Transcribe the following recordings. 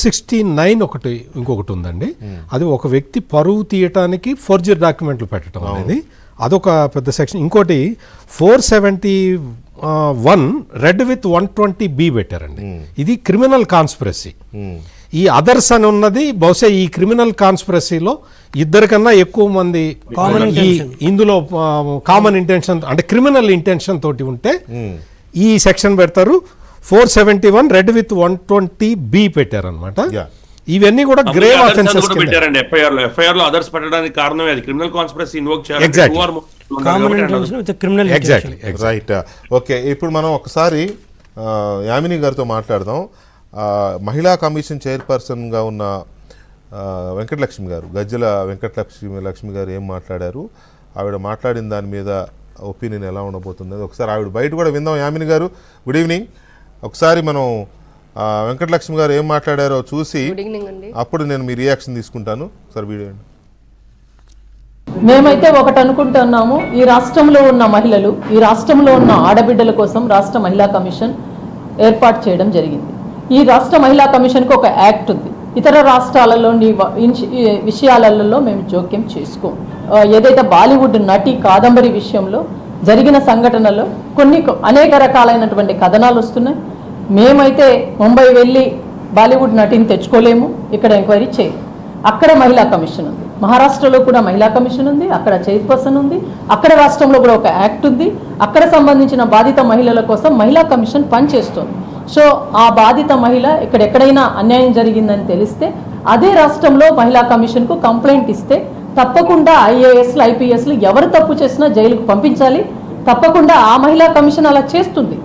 69 ఒకటి ఇంకొకటి ఉందండి. అది ఒక వ్యక్తి పరువు తీయటానికి ఫోర్జరీ డాక్యుమెంట్లు పెట్టడం అనేది అదొక పెద్ద సెక్షన్. ఇంకోటి 471 రెడ్ విత్ 120B పెట్టారండి. ఇది క్రిమినల్ కాన్స్పిరసీ. ఈ అదర్స్ అని ఉన్నది బహుశా ఈ క్రిమినల్ కాన్స్పిరసీలో ఇద్దరికన్నా ఎక్కువ మంది ఇందులో కామన్ ఇంటెన్షన్ అంటే క్రిమినల్ ఇంటెన్షన్ తోటి ఉంటే ఈ సెక్షన్ పెడతారు. 471 రెడ్ విత్ 120B పెట్టారనమాట. ఇవన్నీ కూడా గ్రేవ్ అఫెన్సెస్ పెట్టారండి. ఎఫ్ఐఆర్ లో అదర్స్ పెట్టడానికి కారణమే అది క్రిమినల్ కాన్స్పిరసీ ఇన్వోక్ చేయాలి. రైట్. ఓకే, ఇప్పుడు మనం ఒకసారి యామిని గారితో మాట్లాడదాం. మహిళా కమిషన్ చైర్పర్సన్గా ఉన్న వెంకటలక్ష్మి గారు, గజ్జల వెంకటలక్ష్మి గారు ఏం మాట్లాడారు, ఆవిడ మాట్లాడిన దాని మీద ఒపీనియన్ ఎలా ఉండబోతుంది ఒకసారి ఆవిడ బయట కూడా విందాం. యామిని గారు, గుడ్ ఈవినింగ్. ఒకసారి మనం వెంకటలక్ష్మి గారు ఏం మాట్లాడారో చూసి అప్పుడు నేను మీ రియాక్షన్ తీసుకుంటాను. ఒకసారి వీడియో. మేమైతే ఒకటి అనుకుంటున్నాము, ఈ రాష్ట్రంలో ఉన్న మహిళలు, ఈ రాష్ట్రంలో ఉన్న ఆడబిడ్డల కోసం రాష్ట్ర మహిళా కమిషన్ ఏర్పాటు చేయడం జరిగింది. ఈ రాష్ట్ర మహిళా కమిషన్కి ఒక యాక్ట్ ఉంది. ఇతర రాష్ట్రాలలోని విషయాలలో మేము జోక్యం చేసుకోం. ఏదైతే బాలీవుడ్ నటి కాదంబరి విషయంలో జరిగిన సంఘటనలో అనేక రకాలైనటువంటి కథనాలు వస్తున్నాయి. మేమైతే ముంబై వెళ్ళి బాలీవుడ్ నటిని తెచ్చుకోలేము, ఇక్కడ ఎంక్వైరీ చేయము. అక్కడ మహిళా కమిషన్ ఉంది, మహారాష్ట్రలో కూడా మహిళా కమిషన్ ఉంది, అక్కడ చైర్పర్సన్ ఉంది, అక్కడ రాష్ట్రంలో కూడా ఒక యాక్ట్ ఉంది. అక్కడ సంబంధించిన బాధిత మహిళల కోసం మహిళా కమిషన్ పనిచేస్తుంది. సో ఆ బాధిత మహిళ ఎక్కడైనా అన్యాయం జరిగిందని తెలిస్తే అదే రాష్ట్రంలో మహిళా కమిషన్కు కంప్లైంట్ ఇస్తే తప్పకుండా ఐఏఎస్లు ఐపీఎస్లు ఎవరు తప్పు చేసినా జైలుకు పంపించాలి. తప్పకుండా ఆ మహిళా కమిషన్ అలా చేస్తుంది.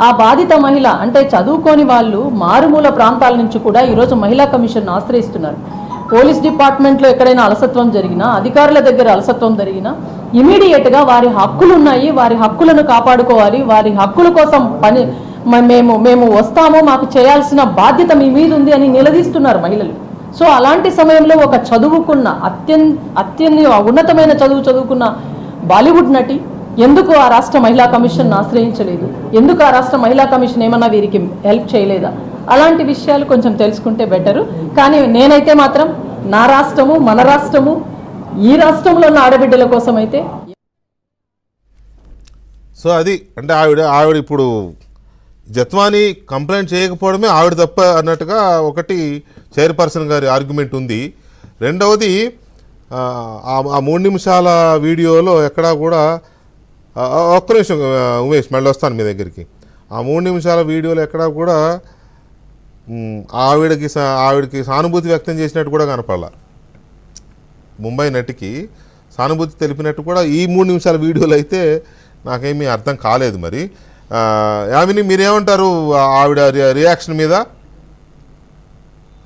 ఆ బాధిత మహిళ అంటే చదువుకోని వాళ్ళు మారుమూల ప్రాంతాల నుంచి కూడా ఈరోజు మహిళా కమిషన్ ఆశ్రయిస్తున్నారు. పోలీస్ డిపార్ట్మెంట్లో ఎక్కడైనా అలసత్వం జరిగినా, అధికారుల దగ్గర అలసత్వం జరిగినా ఇమీడియట్గా వారి హక్కులు ఉన్నాయి, వారి హక్కులను కాపాడుకోవాలి, వారి హక్కుల కోసం మేము వస్తాము, మాకు చేయాల్సిన బాధ్యత మీ మీద ఉంది అని నిలదీస్తున్నారు మహిళలు. సో అలాంటి సమయంలో ఒక చదువుకున్న ఉన్నతమైన చదువుకున్న బాలీవుడ్ నటి ఎందుకు ఆ రాష్ట్ర మహిళా కమిషన్ ఆశ్రయించలేదు? ఎందుకు ఆ రాష్ట్ర మహిళా కమిషన్ ఏమన్నా వీరికి హెల్ప్ చేయలేదా? అలాంటి విషయాలు కొంచెం తెలుసుకుంటే బెటరు. కానీ నేనైతే మాత్రం నా రాష్ట్రము, మన రాష్ట్రము, ఈ రాష్ట్రంలో ఉన్న ఆడబిడ్డల కోసం అయితే. సో అది అంటే ఆవిడ ఇప్పుడు జత్వానీ కంప్లైంట్ చేయకపోవడమే ఆవిడ తప్ప అన్నట్టుగా ఒకటి చైర్పర్సన్ గారి ఆర్గ్యుమెంట్ ఉంది. రెండవది ఆ 3 నిమిషాల వీడియోలో ఎక్కడా కూడా ఒక్క నిమిషం ఉమేష్, మళ్ళీ వస్తాను మీ దగ్గరికి. ఆ 3 నిమిషాల వీడియోలో ఎక్కడా కూడా ఆవిడకి సానుభూతి వ్యక్తం చేసినట్టు కూడా కనపడాల. ముంబై నటికి సానుభూతి తెలిపినట్టు కూడా ఈ 3 నిమిషాల వీడియోలో అయితే నాకేమీ అర్థం కాలేదు. మరి యామిని, మీరేమంటారు ఆవిడ రియాక్షన్ మీద?